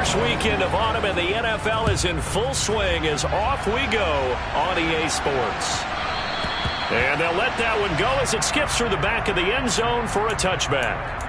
first weekend of autumn and the NFL is in full swing as off we go on EA Sports. And they'll let that one go as it skips through the back of the end zone for a touchback.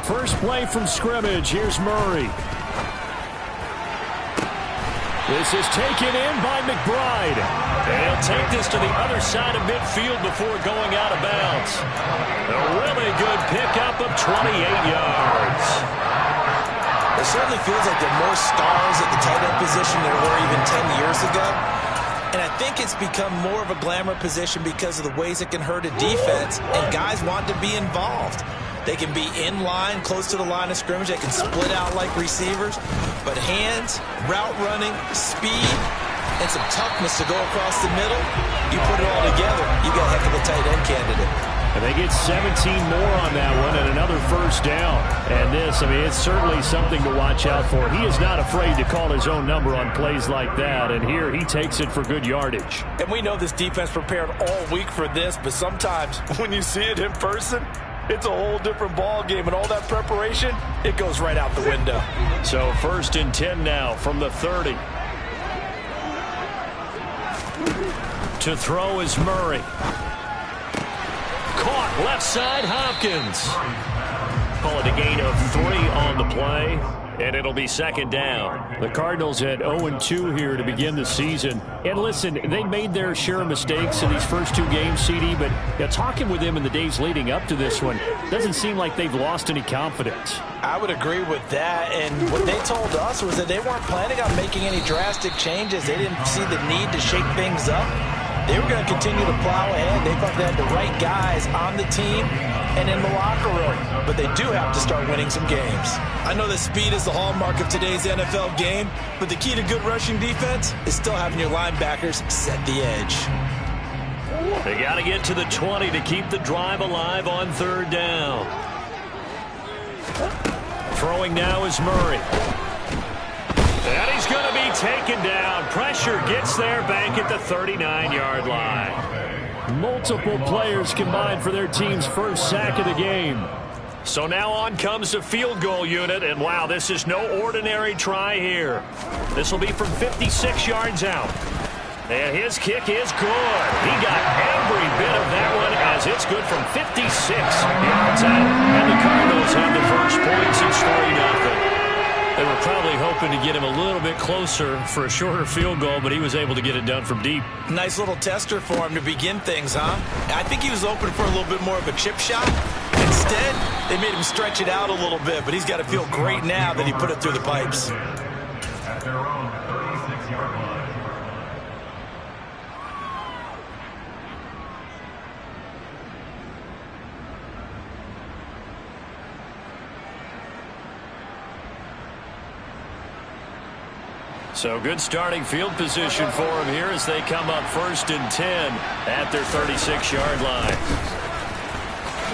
First play from scrimmage. Here's Murray. This is taken in by McBride. And he'll take this to the other side of midfield before going out of bounds. A really good pickup of 28 yards. It certainly feels like there are more stars at the tight end position than there were even 10 years ago. And I think it's become more of a glamour position because of the ways it can hurt a defense, and guys want to be involved. They can be in line, close to the line of scrimmage. They can split out like receivers. But hands, route running, speed, and some toughness to go across the middle, you put it all together, you got a heck of a tight end candidate. And they get 17 more on that one and another first down. And this, I mean, it's certainly something to watch out for. He is not afraid to call his own number on plays like that. And here he takes it for good yardage. And we know this defense prepared all week for this, but sometimes when you see it in person, it's a whole different ball game, and all that preparation, it goes right out the window. So 1st and 10 now from the 30. To throw is Murray. Caught left side, Hopkins. Call it a gain of 3 on the play, and it'll be 2nd down. The Cardinals had 0-2 here to begin the season. And listen, they made their share of mistakes in these first 2 games, CD, but talking with them in the days leading up to this one, doesn't seem like they've lost any confidence. I would agree with that, and what they told us was that they weren't planning on making any drastic changes. They didn't see the need to shake things up. They were going to continue to plow ahead. They thought they had the right guys on the team and in the locker room. But they do have to start winning some games. I know that speed is the hallmark of today's NFL game, but the key to good rushing defense is still having your linebackers set the edge. They got to get to the 20 to keep the drive alive on 3rd down. Throwing now is Murray. And he's going to be taken down. Pressure gets there back at the 39-yard line. Multiple players combined for their team's first sack of the game. So now on comes the field goal unit. And wow, this is no ordinary try here. This will be from 56 yards out. And his kick is good. He got every bit of that one as it's good from 56 yards out. And the Cardinals have the first points. It's 3-0. They were probably hoping to get him a little bit closer for a shorter field goal, but he was able to get it done from deep. Nice little tester for him to begin things, huh? I think he was open for a little bit more of a chip shot. Instead, they made him stretch it out a little bit, but he's got to feel great now that he put it through the pipes. At their own 36-yard line. So good starting field position for him here as they come up 1st and 10 at their 36-yard line.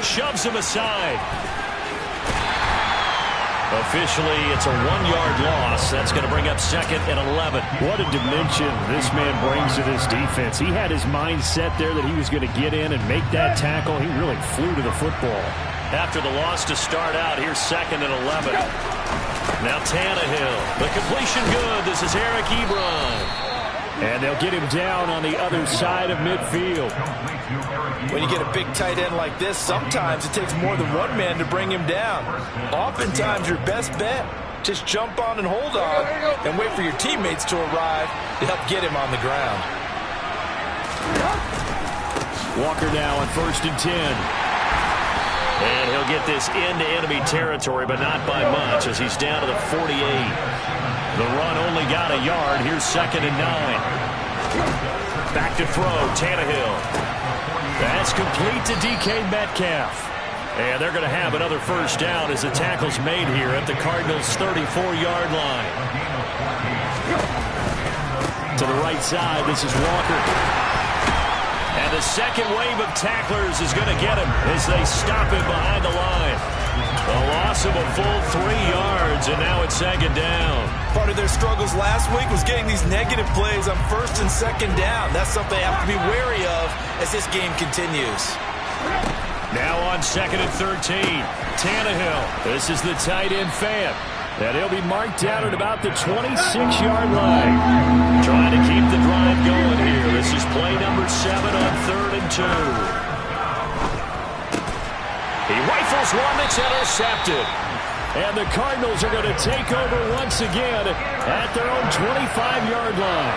Shoves him aside. Officially, it's a 1-yard loss. That's going to bring up 2nd and 11. What a dimension this man brings to this defense. He had his mind set there that he was going to get in and make that tackle. He really flew to the football. After the loss to start out, here's 2nd and 11. Now Tannehill. The completion good. This is Eric Ebron. And they'll get him down on the other side of midfield. When you get a big tight end like this, sometimes it takes more than one man to bring him down. Oftentimes, your best bet, just jump on and hold on and wait for your teammates to arrive to help get him on the ground. Walker now on 1st and 10. And he'll get this into enemy territory, but not by much as he's down to the 48. The run only got a yard. Here's 2nd and 9. Back to throw, Tannehill. That's complete to DK Metcalf. And they're going to have another first down as the tackle's made here at the Cardinals' 34-yard line. To the right side, this is Walker. And And the second wave of tacklers is going to get him as they stop him behind the line. A loss of a full 3 yards, and now it's second down. Part of their struggles last week was getting these negative plays on first and second down. That's something they have to be wary of as this game continues. Now on 2nd and 13, Tannehill. This is the tight end fan. And he'll be marked down at about the 26-yard line. Trying to keep the drive going here. This is play number 7 on 3rd and 2. He rifles one that's intercepted. And the Cardinals are going to take over once again at their own 25-yard line.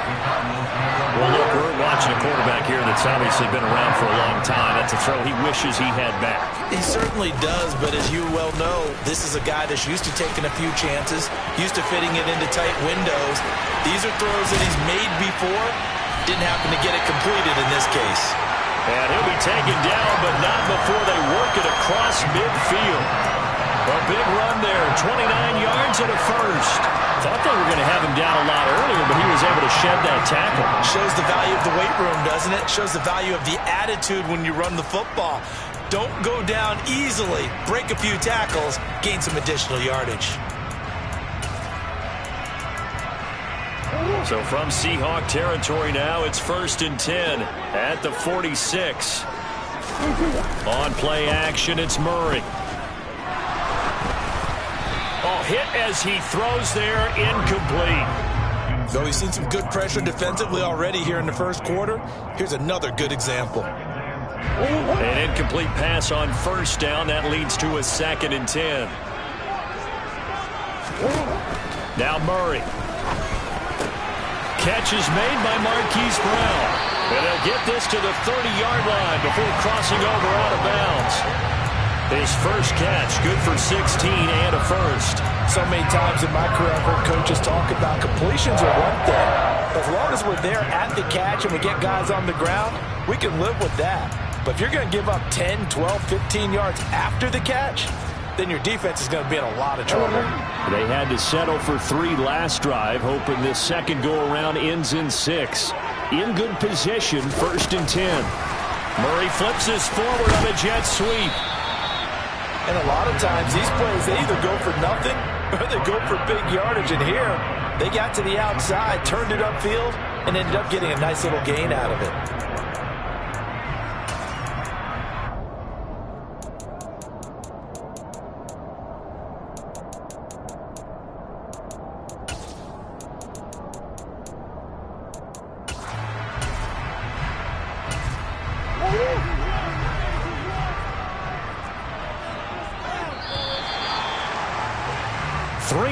Well, look, we're watching a quarterback here that's obviously been around for a long time. That's a throw he wishes he had back. He certainly does, but as you well know, this is a guy that's used to taking a few chances, used to fitting it into tight windows. These are throws that he's made before. Didn't happen to get it completed in this case. And he'll be taken down, but not before they work it across midfield. A big run there, 29 yards and a first. Thought they were going to have him down a lot earlier, but he was able to shed that tackle. Shows the value of the weight room, doesn't it? Shows the value of the attitude when you run the football. Don't go down easily. Break a few tackles, gain some additional yardage. So from Seahawk territory now, it's 1st and 10 at the 46. On play action, it's Murray. Oh, hit as he throws there, incomplete. Though he's seen some good pressure defensively already here in the first quarter, here's another good example. An incomplete pass on 1st down. That leads to a 2nd and 10. Now Murray. Catch is made by Marquise Brown. And he'll get this to the 30-yard line before crossing over out of bounds. His first catch, good for 16 and a first. So many times in my career, I've heard coaches talk about completions are one thing. As long as we're there at the catch and we get guys on the ground, we can live with that. But if you're going to give up 10, 12, 15 yards after the catch, then your defense is going to be in a lot of trouble. They had to settle for 3 last drive, hoping this second go-around ends in 6. In good position, 1st and 10. Murray flips this forward on a jet sweep. And a lot of times, these plays, they either go for nothing or they go for big yardage. And here, they got to the outside, turned it upfield, and ended up getting a nice little gain out of it.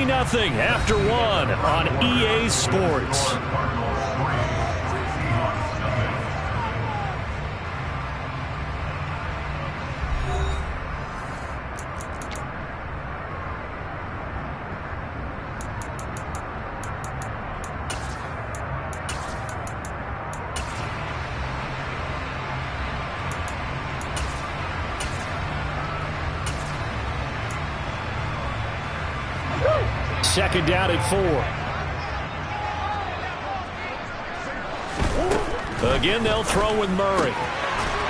Nothing after 1 on EA Sports. Second down at 4. Again, they'll throw with Murray.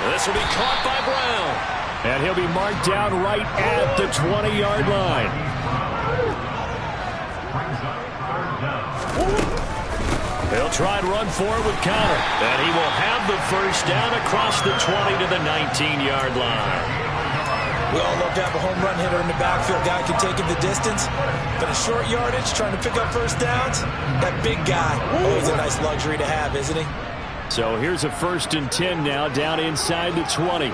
This will be caught by Brown. And he'll be marked down right at the 20-yard line. They'll try and run for it with Connor. And he will have the first down across the 20 to the 19-yard line. We all love to have a home run hitter in the backfield. Guy can take it the distance. But a short yardage, trying to pick up first downs, that big guy, always a nice luxury to have, isn't he? So here's a 1st and 10 now, down inside the 20.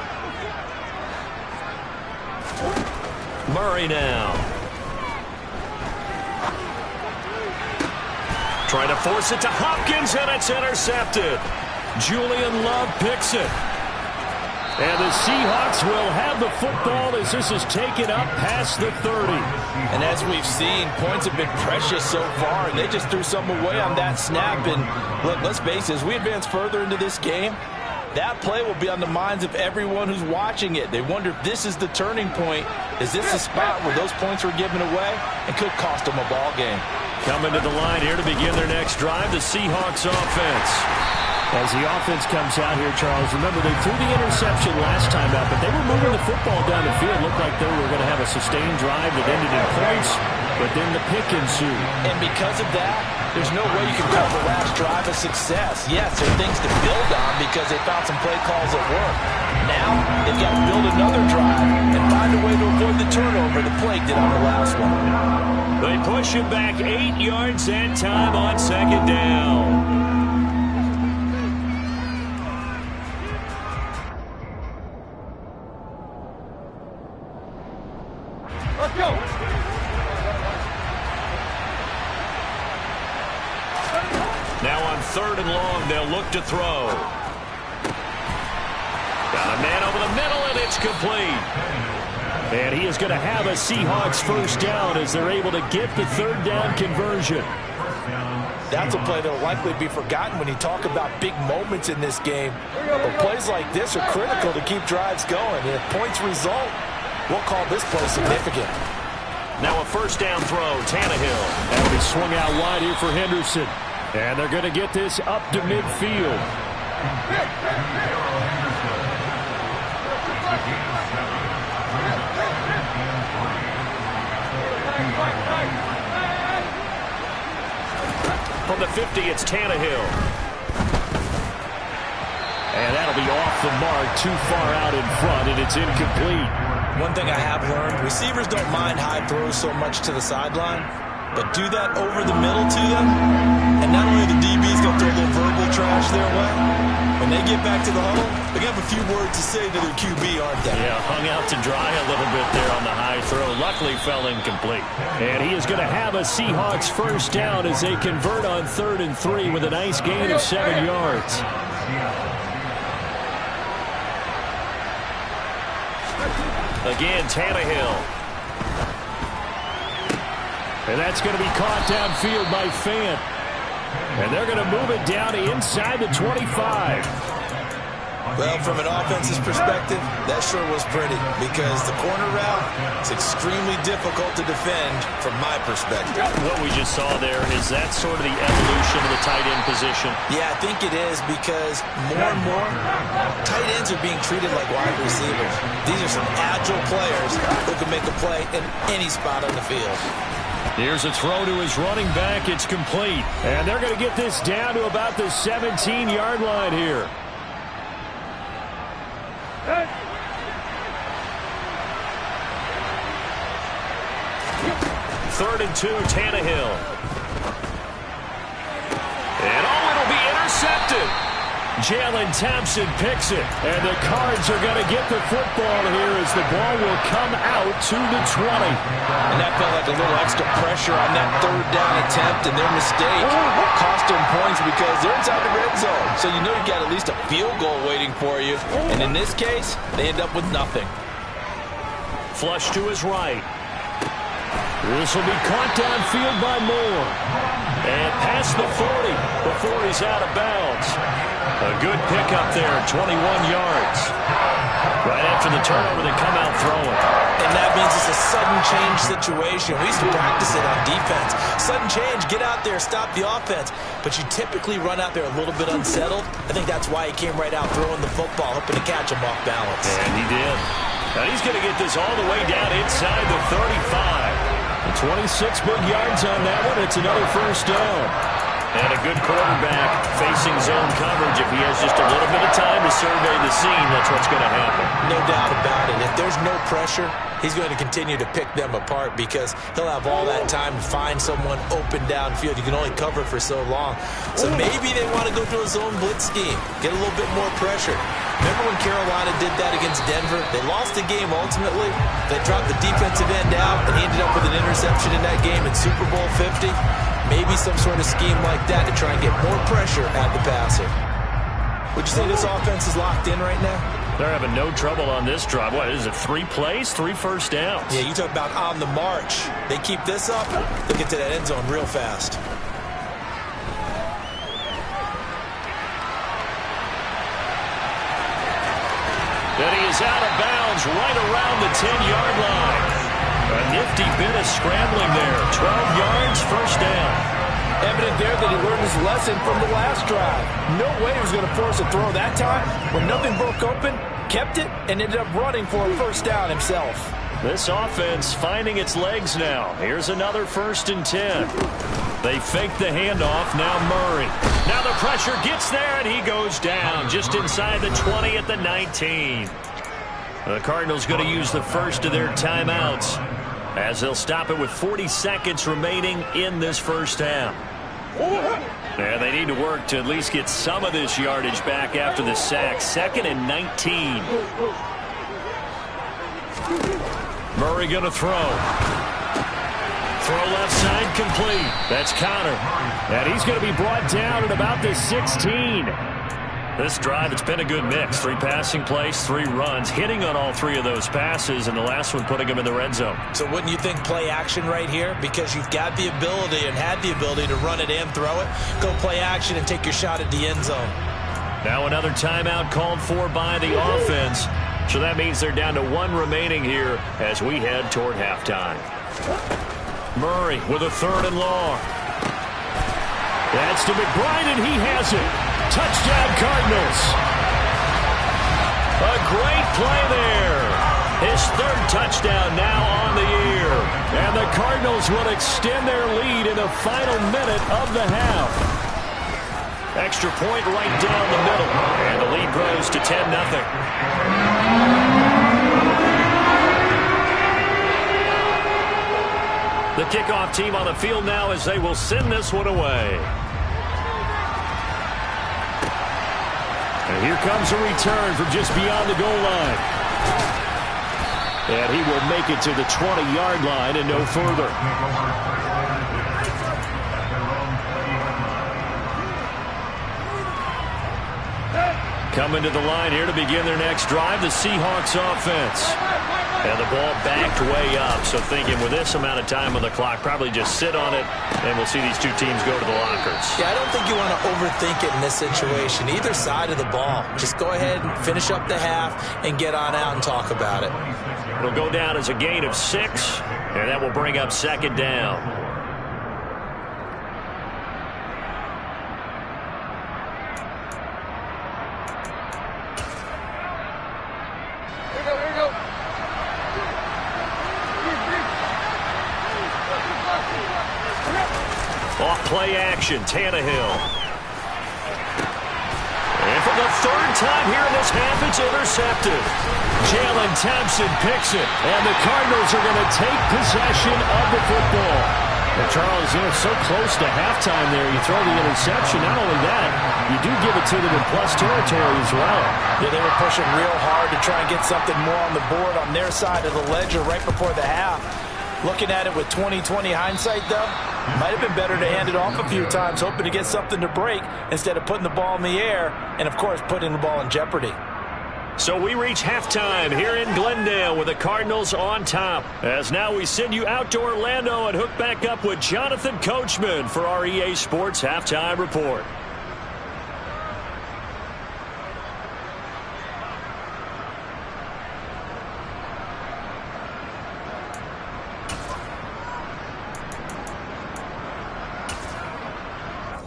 Murray now. Trying to force it to Hopkins, and it's intercepted. Julian Love picks it. And the Seahawks will have the football as this is taken up past the 30. And as we've seen, points have been precious so far, and they just threw some away on that snap. And look, let's face it, as we advance further into this game, that play will be on the minds of everyone who's watching it. They wonder if this is the turning point. Is this the spot where those points were given away and could cost them a ball game? Coming to the line here to begin their next drive, the Seahawks offense. As the offense comes out here, Charles, remember they threw the interception last time out, but they were moving the football down the field. Looked like they were going to have a sustained drive that ended in points, but then the pick ensued. And because of that, there's no way you can call the last drive a success. Yes, there are things to build on because they found some play calls that work. Now, they've got to build another drive and find a way to avoid the turnover the play did on the last one. They push him back 8 yards that time on second down. Let's go. Now on 3rd and long, they'll look to throw. Got a man over the middle, and it's complete. And he is going to have a Seahawks first down as they're able to get the 3rd down conversion. That's a play that will likely be forgotten when you talk about big moments in this game. But plays like this are critical to keep drives going. And if points result, we'll call this play significant. Now a first down throw, Tannehill. That'll be swung out wide here for Henderson. And they're going to get this up to midfield. From the 50, it's Tannehill. And that'll be off the mark, too far out in front, and it's incomplete. One thing I have learned, receivers don't mind high throws so much to the sideline, but do that over the middle to them, and not only the DB's going to throw a little verbal trash their way, when they get back to the huddle, they're going to have a few words to say to their QB, aren't they? Yeah, hung out to dry a little bit there on the high throw. Luckily fell incomplete. And he is going to have a Seahawks first down as they convert on 3rd and 3 with a nice gain of 7 yards. Again, Tannehill. And that's going to be caught downfield by Fant. And they're going to move it down inside the 25. Well, from an offense's perspective, that sure was pretty because the corner route is extremely difficult to defend from my perspective. What we just saw there, is that sort of the evolution of the tight end position? Yeah, I think it is because more and more tight ends are being treated like wide receivers. These are some agile players who can make a play in any spot on the field. Here's a throw to his running back. It's complete. And they're going to get this down to about the 17-yard line here. 3rd and 2, Tannehill. And it'll be intercepted. Jalen Thompson picks it. And the Cards are going to get the football here as the ball will come out to the 20. And that felt like a little extra pressure on that 3rd down attempt, and their mistake cost them points because they're inside the red zone. So you know you got at least a field goal waiting for you. And in this case, they end up with nothing. Flush to his right. This will be caught downfield by Moore. And past the 40 before he's out of bounds. A good pickup there, 21 yards. Right after the turnover, they come out throwing. And that means it's a sudden change situation. We used to practice it on defense. Sudden change, get out there, stop the offense. But you typically run out there a little bit unsettled. I think that's why he came right out throwing the football, hoping to catch him off balance. And he did. Now he's going to get this all the way down inside the 35. 26 big yards on that one. It's another first down. And a good quarterback facing zone coverage. If he has just a little bit of time to survey the scene, that's what's going to happen. No doubt about it. If there's no pressure, he's going to continue to pick them apart because he'll have all that time to find someone open downfield. You can only cover for so long. So maybe they want to go to a zone blitz scheme, get a little bit more pressure. Remember when Carolina did that against Denver? They lost the game ultimately. They dropped the defensive end out, and he ended up with an interception in that game in Super Bowl 50. Maybe some sort of scheme like that to try and get more pressure at the passer. Would you say this offense is locked in right now? They're having no trouble on this drive. What is it, 3 plays, 3 first downs? Yeah, you talk about on the march. They keep this up, they'll get to that end zone real fast. And he is out of bounds right around the 10-yard line. A nifty bit of scrambling there. 12 yards, first down. Evident there that he learned his lesson from the last drive. No way he was going to force a throw that time. When nothing broke open, kept it, and ended up running for a first down himself. This offense finding its legs now. Here's another 1st and 10. They fake the handoff. Now Murray. Now the pressure gets there, and he goes down just inside the 20 at the 19. The Cardinals going to use the first of their timeouts as they'll stop it with 40 seconds remaining in this first half. And they need to work to at least get some of this yardage back after the sack. 2nd and 19. Murray going to throw. Throw left side complete. That's Connor. And he's going to be brought down at about the 16. This drive, it's been a good mix. 3 passing plays, 3 runs, hitting on all 3 of those passes, and the last one putting him in the red zone. So wouldn't you think play action right here? Because you've got the ability and had the ability to run it and throw it. Go play action and take your shot at the end zone. Now another timeout called for by the offense. So that means they're down to 1 remaining here as we head toward halftime. Murray with a 3rd and long. That's to McBride, and he has it. Touchdown, Cardinals. A great play there. His 3rd touchdown now on the year. And the Cardinals will extend their lead in the final minute of the half. Extra point right down the middle. And the lead grows to 10-0. The kickoff team on the field now as they will send this one away. And here comes a return from just beyond the goal line. And he will make it to the 20-yard line and no further. Coming to the line here to begin their next drive, the Seahawks offense. And the ball backed way up, so thinking with this amount of time on the clock, probably just sit on it, and we'll see these 2 teams go to the lockers. Yeah, I don't think you want to overthink it in this situation. Either side of the ball. Just go ahead and finish up the half and get on out and talk about it. It'll go down as a gain of 6, and that will bring up 2nd down. Play action, Tannehill. And for the 3rd time here in this half, it's intercepted. Jalen Thompson picks it, and the Cardinals are going to take possession of the football. And Charles, so close to halftime there, you throw the interception. Not only that, you do give it to them in plus territory as well. Yeah, they were pushing real hard to try and get something more on the board on their side of the ledger right before the half. Looking at it with 20/20 hindsight, though, might have been better to hand it off a few times, hoping to get something to break instead of putting the ball in the air and, of course, putting the ball in jeopardy. So we reach halftime here in Glendale with the Cardinals on top. As now we send you out to Orlando and hook back up with Jonathan Coachman for our EA Sports Halftime Report.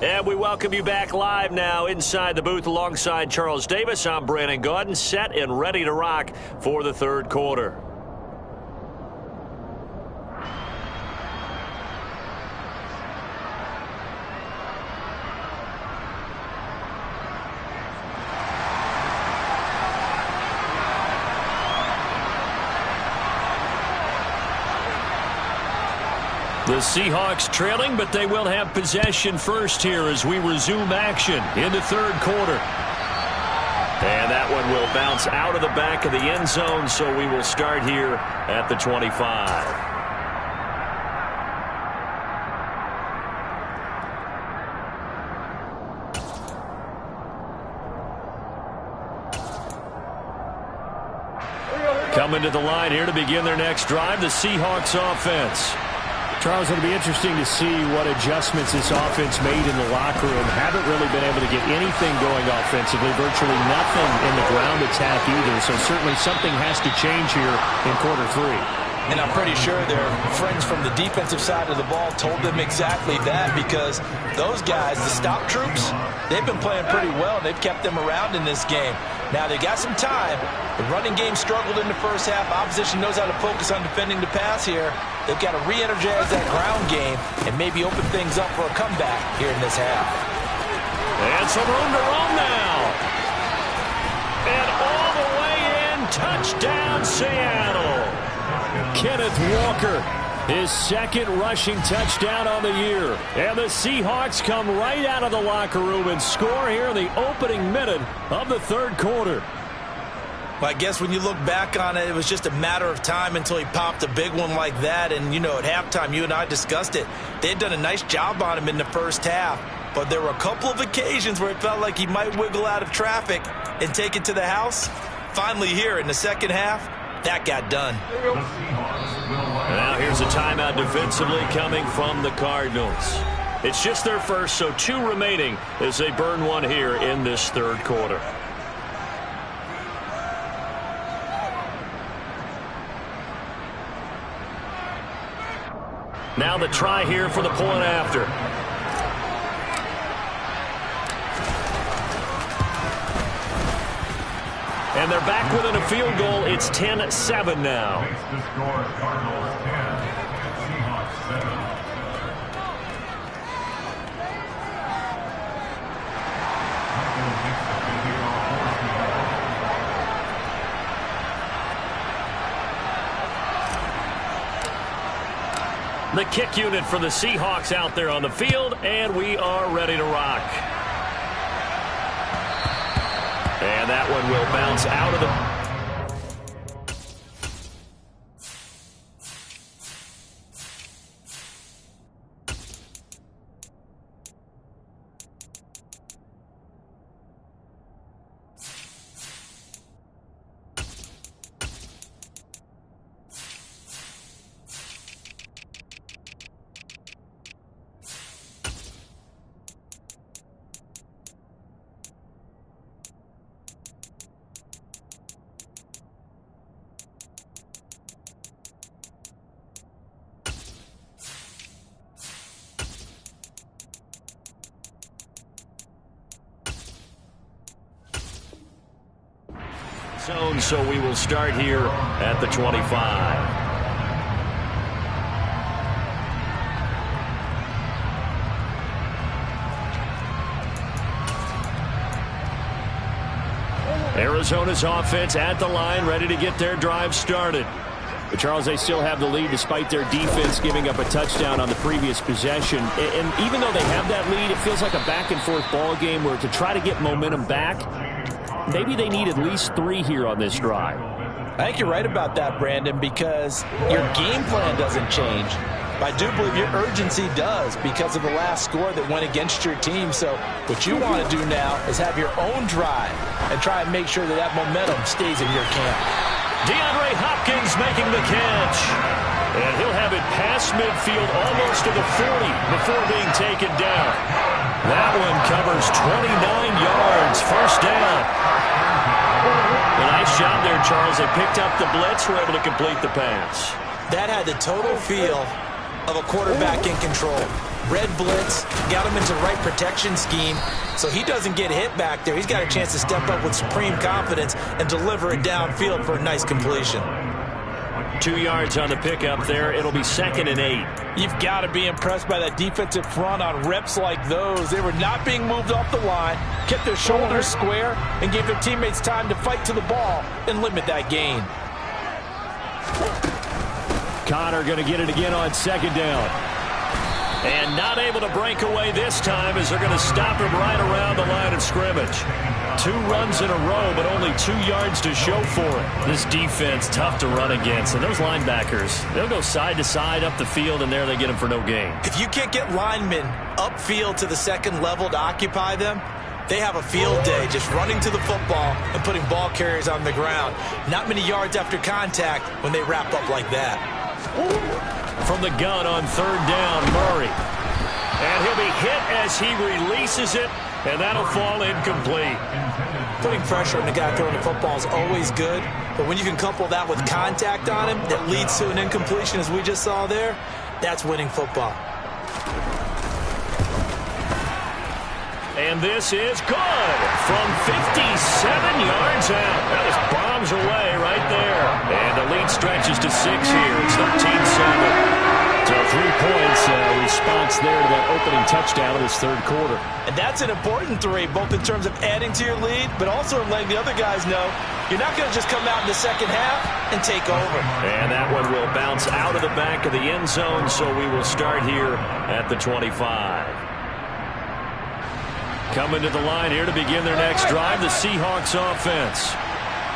And we welcome you back live now inside the booth alongside Charles Davis. I'm Brandon Gaudin, set and ready to rock for the 3rd quarter. The Seahawks trailing, but they will have possession first here as we resume action in the 3rd quarter. And that one will bounce out of the back of the end zone, so we will start here at the 25. Coming to the line here to begin their next drive, the Seahawks offense. Charles, it'll be interesting to see what adjustments this offense made in the locker room. Haven't really been able to get anything going offensively, virtually nothing in the ground attack either. So certainly something has to change here in quarter 3. And I'm pretty sure their friends from the defensive side of the ball told them exactly that, because those guys, the stop troops, they've been playing pretty well. They've kept them around in this game. Now, they got some time. The running game struggled in the first half. Opposition knows how to focus on defending the pass here. They've got to re-energize that ground game and maybe open things up for a comeback here in this half. And some room to roam now. And all the way in, touchdown Seattle. Kenneth Walker, his second rushing touchdown on the year. And the Seahawks come right out of the locker room and score here in the opening minute of the third quarter. Well, I guess when you look back on it, it was just a matter of time until he popped a big one like that. And, you know, at halftime, you and I discussed it. They had done a nice job on him in the first half. But there were a couple of occasions where it felt like he might wiggle out of traffic and take it to the house. Finally here in the second half, that got done. Now here's a timeout defensively coming from the Cardinals. It's just their first, so 2 remaining as they burn one here in this third quarter. Now the try here for the point after. And they're back within a field goal. It's 10-7 now. The score, Cardinals 10, Seahawks 7. The kick unit for the Seahawks out there on the field, and we are ready to rock. And that one will bounce out of the... zone, so we will start here at the 25. Arizona's offense at the line, ready to get their drive started. But Charles, they still have the lead despite their defense giving up a touchdown on the previous possession. And even though they have that lead, it feels like a back-and-forth ball game where to try to get momentum back, maybe they need at least 3 here on this drive. I think you're right about that, Brandon, because your game plan doesn't change. But I do believe your urgency does because of the last score that went against your team. So what you want to do now is have your own drive and try and make sure that that momentum stays in your camp. DeAndre Hopkins making the catch. And he'll have it past midfield almost to the 40 before being taken down. That one covers 29 yards. First down. A nice job there, Charles. They picked up the blitz, were able to complete the pass. That had the total feel of a quarterback in control. Red blitz, got him into the right protection scheme, so he doesn't get hit back there. He's got a chance to step up with supreme confidence and deliver it downfield for a nice completion. 2 yards on the pickup there. It'll be 2nd and 8. You've got to be impressed by that defensive front on reps like those. They were not being moved off the line, kept their shoulders square, and gave their teammates time to fight to the ball and limit that gain. Connor going to get it again on 2nd down. And not able to break away this time as they're going to stop him right around the line of scrimmage. 2 runs in a row, but only 2 yards to show for it. This defense, tough to run against. And those linebackers, they'll go side to side up the field, and there they get them for no gain. If you can't get linemen upfield to the second level to occupy them, they have a field day just running to the football and putting ball carriers on the ground. Not many yards after contact when they wrap up like that. From the gun on 3rd down, Murray. And he'll be hit as he releases it, and that'll fall incomplete. putting pressure on the guy throwing the football is always good, but when you can couple that with contact on him that leads to an incompletion, as we just saw there, that's winning football. And this is good from 57 yards out. That was bombs away right there. And the lead stretches to 6 here. It's 13-7. So 3 points response there to that opening touchdown in this third quarter. And that's an important 3, both in terms of adding to your lead, but also in letting the other guys know you're not going to just come out in the second half and take over. And that one will bounce out of the back of the end zone, so we will start here at the 25. Coming to the line here to begin their next drive, the Seahawks offense.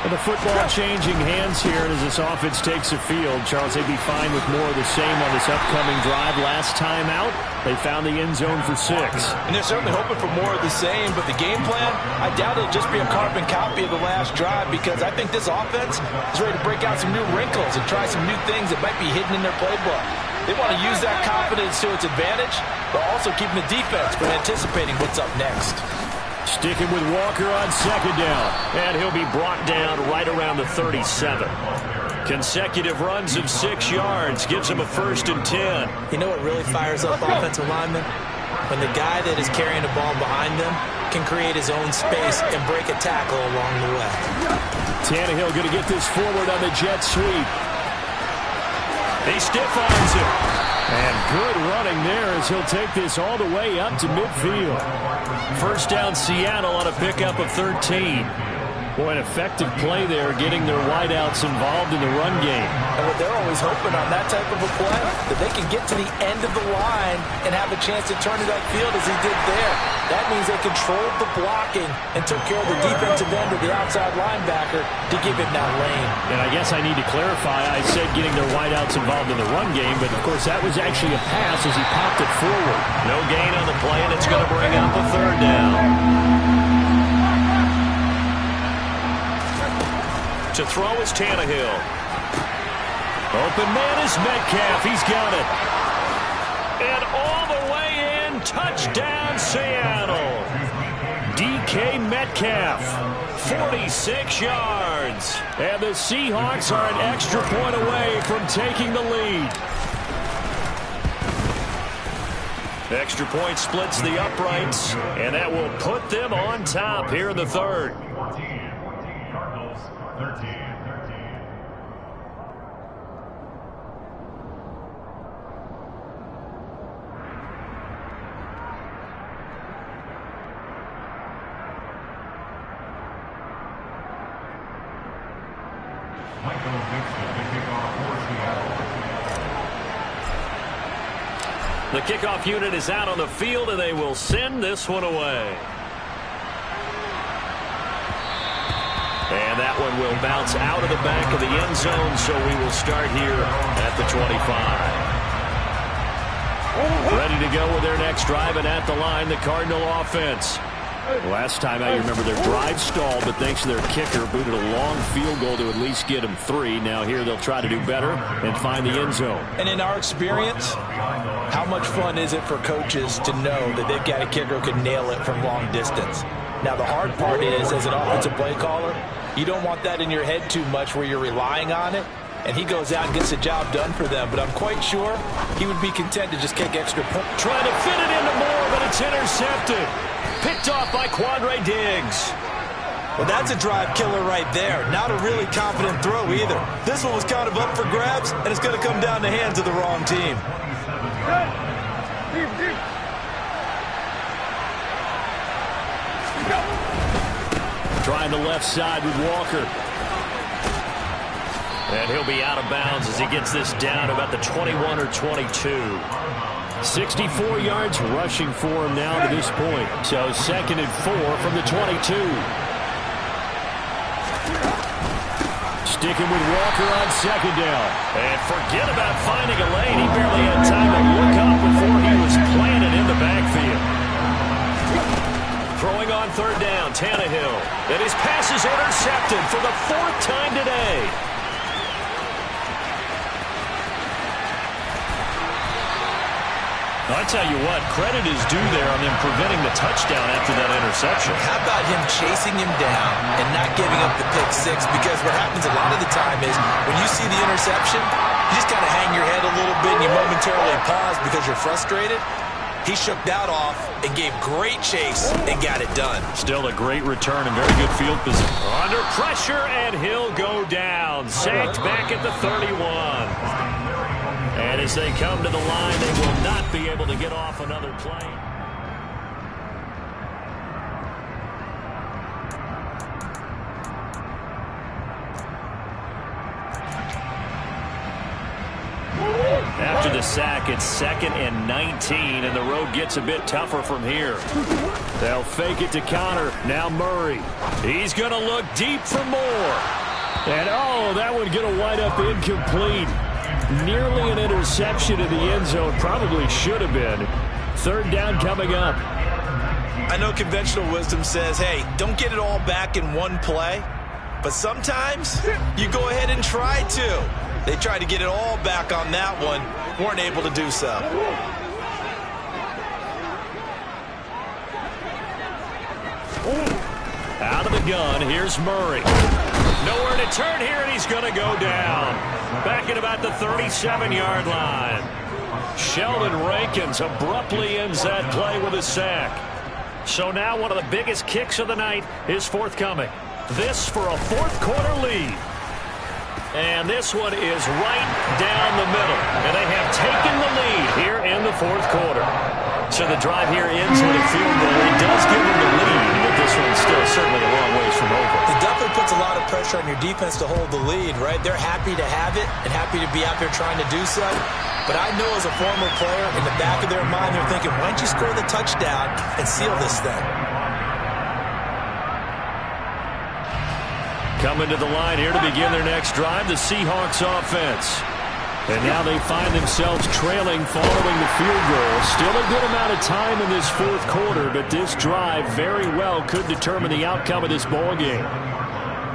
And the football changing hands here as this offense takes the field. Charles, they'd be fine with more of the same on this upcoming drive. Last time out, they found the end zone for 6. And they're certainly hoping for more of the same, but the game plan, I doubt it'll just be a carbon copy of the last drive, because I think this offense is ready to break out some new wrinkles and try some new things that might be hidden in their playbook. They want to use that confidence to its advantage, but also keeping the defense from anticipating what's up next. Sticking with Walker on second down. And he'll be brought down right around the 37. Consecutive runs of 6 yards gives him a 1st and 10. You know what really fires up offensive linemen? When the guy that is carrying the ball behind them can create his own space and break a tackle along the way. Tannehill going to get this forward on the jet sweep. He stiff-arms it. And good running there as he'll take this all the way up to midfield. First down Seattle on a pickup of 13. Boy, an effective play there, getting their wideouts involved in the run game. And what they're always hoping on that type of a play, that they can get to the end of the line and have a chance to turn it upfield as he did there. That means they controlled the blocking and took care of the defensive end of the outside linebacker to give him that lane. And I guess I need to clarify, I said getting their wideouts involved in the run game, but of course that was actually a pass as he popped it forward. No gain on the play, and it's going to bring up a 3rd down. To throw is Tannehill. Open man is Metcalf. He's got it. And all the way in, touchdown Seattle. DK Metcalf, 46 yards. And the Seahawks are an extra point away from taking the lead. Extra point splits the uprights, and that will put them on top here in the 3rd. 14, Cardinals, 13. The kickoff unit is out on the field, and they will send this one away. And that one will bounce out of the back of the end zone, so we will start here at the 25. Ready to go with their next drive, and at the line, the Cardinal offense. Last time out, you remember their drive stalled, but thanks to their kicker, booted a long field goal to at least get them 3. Now here they'll try to do better and find the end zone. And in our experience, how much fun is it for coaches to know that they've got a kicker who can nail it from long distance? Now the hard part is, as an offensive play caller, you don't want that in your head too much where you're relying on it, and he goes out and gets the job done for them. But I'm quite sure he would be content to just kick extra points. Trying to fit it into Moore, but it's intercepted. Picked off by Quandre Diggs. Well, that's a drive killer right there. Not a really confident throw either. This one was kind of up for grabs, and it's going to come down the hands of the wrong team. Trying the left side with Walker. And he'll be out of bounds as he gets this down about the 21 or 22. 64 yards rushing for him now to this point. So 2nd and 4 from the 22. Sticking with Walker on second down. And forget about finding a lane. He barely had time to look up before he was planted in the backfield. Throwing on 3rd down, Tannehill. And his pass is intercepted for the 4th time today. I tell you what, credit is due there on them preventing the touchdown after that interception. How about him chasing him down and not giving up the pick six? Because what happens a lot of the time is when you see the interception, you just kind of hang your head a little bit and you momentarily pause because you're frustrated. He shook that off and gave great chase and got it done. Still a great return and very good field position. Under pressure, and he'll go down. Sacked back at the 31. And as they come to the line, they will not be able to get off another play. After the sack, it's 2nd and 19, and the road gets a bit tougher from here. They'll fake it to Connor. Now Murray. He's going to look deep for more. And, oh, that one going to wind up incomplete. Nearly an interception in the end zone. Probably should have been. 3rd down coming up. I know conventional wisdom says, hey, don't get it all back in one play. But sometimes you go ahead and try to. They tried to get it all back on that one. Weren't able to do so. Out of the gun, here's Murray. Nowhere to turn here, and he's going to go down. Back at about the 37-yard line. Sheldon Rankins abruptly ends that play with a sack. So now one of the biggest kicks of the night is forthcoming. This for a 4th quarter lead. And this one is right down the middle. And they have taken the lead here in the 4th quarter. So the drive here ends with a field goal. It does give them the lead, but this one's still certainly a long ways from over. It definitely puts a lot of pressure on your defense to hold the lead, right? They're happy to have it and happy to be out there trying to do so. But I know as a former player, in the back of their mind, they're thinking, why don't you score the touchdown and seal this thing? Coming to the line here to begin their next drive, the Seahawks offense. And now they find themselves trailing following the field goal. Still a good amount of time in this 4th quarter, but this drive very well could determine the outcome of this ball game.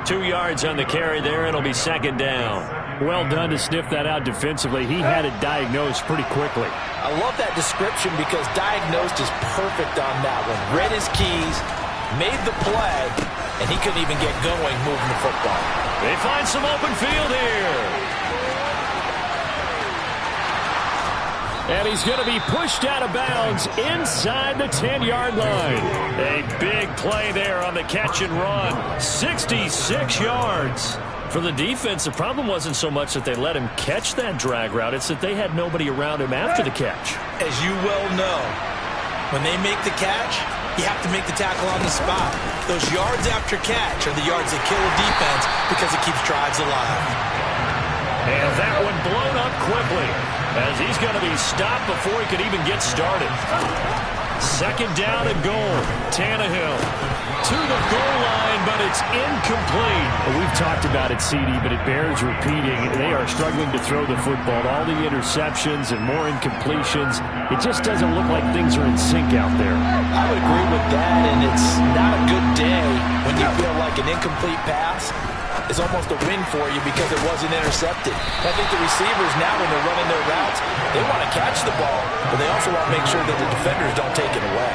2 yards on the carry there, and it'll be 2nd down. Well done to sniff that out defensively. He had it diagnosed pretty quickly. I love that description because diagnosed is perfect on that one. Read his keys, made the play, and he couldn't even get going moving the football. They find some open field here. And he's going to be pushed out of bounds inside the 10-yard line. A big play there on the catch and run. 66 yards. For the defense, the problem wasn't so much that they let him catch that drag route. It's that they had nobody around him after the catch. As you well know, when they make the catch, you have to make the tackle on the spot. Those yards after catch are the yards that kill a defense because it keeps drives alive. And that one blown up quickly as he's going to be stopped before he could even get started. 2nd down and goal. Tannehill to the goal line, but it's incomplete. We've talked about it, CD, but it bears repeating. They are struggling to throw the football. All the interceptions and more incompletions. It just doesn't look like things are in sync out there. I would agree with that, and it's not a good day when you feel like an incomplete pass is almost a win for you because it wasn't intercepted. I think the receivers now, when they're running their routes, they want to catch the ball, but they also want to make sure that the defenders don't take it away.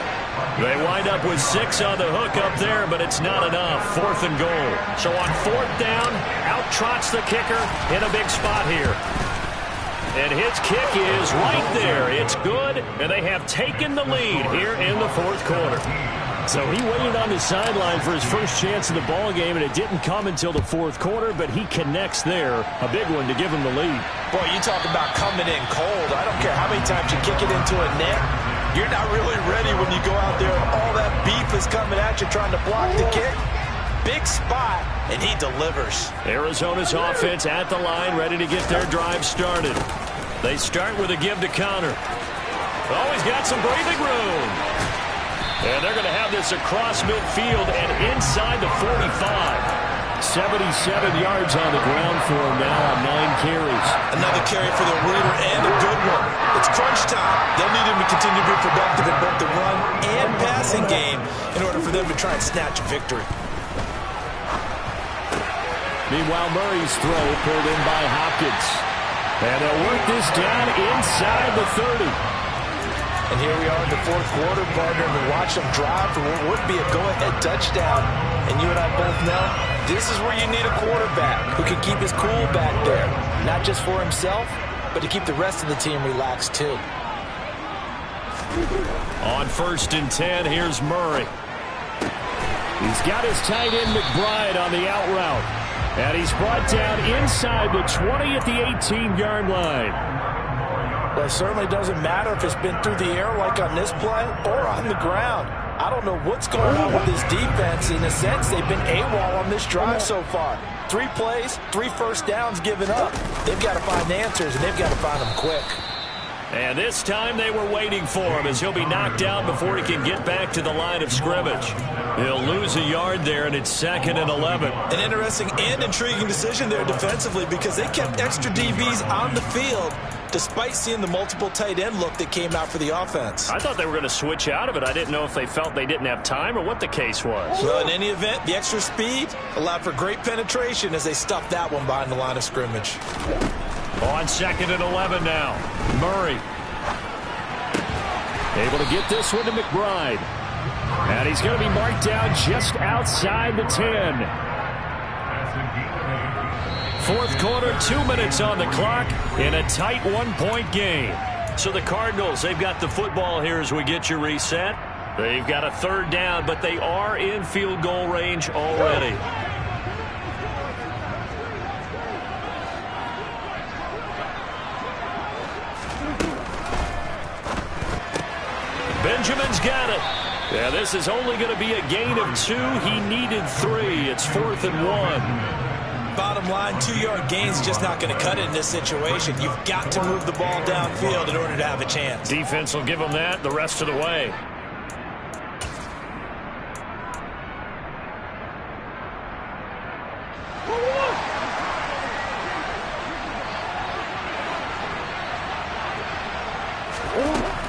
They wind up with 6 on the hook up there, but it's not enough. 4th and goal. So on 4th down, out trots the kicker in a big spot here. And his kick is right there. It's good, and they have taken the lead here in the 4th quarter. So he waited on the sideline for his first chance in the ball game, and it didn't come until the 4th quarter, but he connects there. A big one to give him the lead. Boy, you talk about coming in cold. I don't care how many times you kick it into a net. You're not really ready when you go out there and all that beef is coming at you trying to block the kick. Big spot, and he delivers. Arizona's offense at the line, ready to get their drive started. They start with a give to Connor. Oh, he's got some breathing room. And they're going to have this across midfield and inside the 45. 77 yards on the ground for him now on 9 carries. Another carry for the Raider and a good one. It's crunch time. They'll need him to continue to be productive in both the run and passing game in order for them to try and snatch a victory. Meanwhile, Murray's throw pulled in by Hopkins. And they'll work this down inside the 30. And here we are in the fourth quarter, partner, and we watch them drive for what would be a go-ahead touchdown. And you and I both know this is where you need a quarterback who can keep his cool back there, not just for himself, but to keep the rest of the team relaxed too. On 1st and 10, here's Murray. He's got his tight end McBride on the out route. And he's brought down inside the 20 at the 18-yard line. Well, it certainly doesn't matter if it's been through the air like on this play or on the ground. I don't know what's going on with this defense. In a sense, they've been AWOL on this drive so far. 3 plays, 3 first downs given up. They've got to find answers, and they've got to find them quick. And this time they were waiting for him as he'll be knocked out before he can get back to the line of scrimmage. He'll lose a yard there, and it's 2nd and 11. An interesting and intriguing decision there defensively because they kept extra DBs on the field despite seeing the multiple tight end look that came out for the offense. I thought they were going to switch out of it. I didn't know if they felt they didn't have time or what the case was. Well, in any event, the extra speed allowed for great penetration as they stuffed that one behind the line of scrimmage. On 2nd and 11 now. Murray. Able to get this one to McBride. And he's going to be marked down just outside the 10. Fourth quarter, 2 minutes on the clock in a tight 1-point game. So the Cardinals, they've got the football here as we get you reset. They've got a 3rd down, but they are in field goal range already. Benjamin's got it. Yeah, this is only going to be a gain of 2. He needed 3. It's 4th and 1. Bottom line, 2-yard gains just not going to cut it in this situation. You've got to move the ball downfield in order to have a chance. Defense will give them that the rest of the way.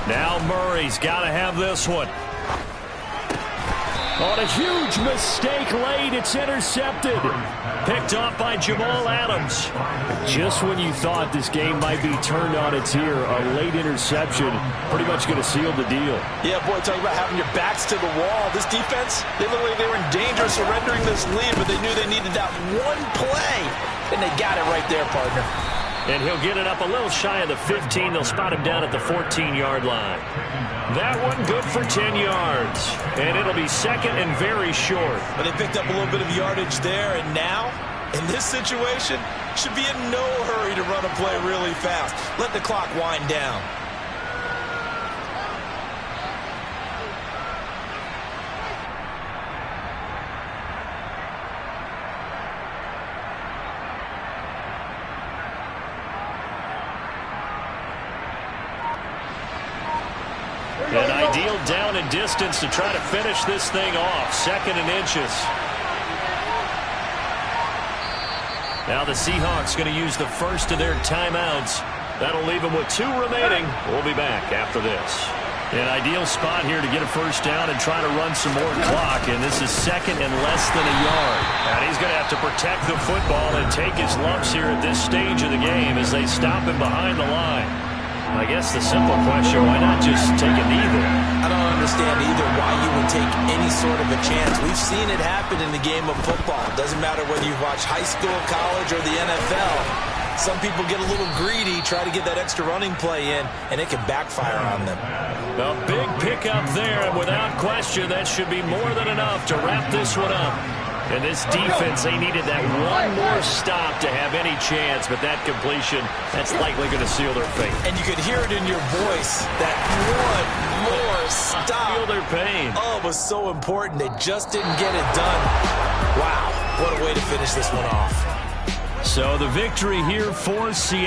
Now Murray's got to have this one. On a huge mistake late, it's intercepted. Picked off by Jamal Adams. Just when you thought this game might be turned on its ear, a late interception pretty much going to seal the deal. Yeah, boy, talk about having your backs to the wall. This defense, they looked like they were in danger of surrendering this lead, but they knew they needed that one play, and they got it right there, partner. And he'll get it up a little shy of the 15. They'll spot him down at the 14-yard line. That one good for 10 yards. And it'll be 2nd and very short. But they picked up a little bit of yardage there, and now, in this situation, should be in no hurry to run a play really fast. Let the clock wind down. An ideal down and distance to try to finish this thing off. 2nd and inches. Now the Seahawks going to use the first of their timeouts. That'll leave them with 2 remaining. We'll be back after this. An ideal spot here to get a first down and try to run some more clock. And this is 2nd and less than a yard. And he's going to have to protect the football and take his lumps here at this stage of the game as they stop him behind the line. I guess the simple question, why not just take a knee there? I don't understand either why you would take any sort of a chance. We've seen it happen in the game of football. It doesn't matter whether you watch high school, college, or the NFL. Some people get a little greedy, try to get that extra running play in, and it can backfire on them. A big pickup there, and without question, that should be more than enough to wrap this one up. And this defense, they needed that one more stop to have any chance, but that completion, that's likely going to seal their fate. And you could hear it in your voice, that one more stop. Feel their pain. Oh, it was so important. They just didn't get it done. Wow, what a way to finish this one off. So the victory here for Seattle.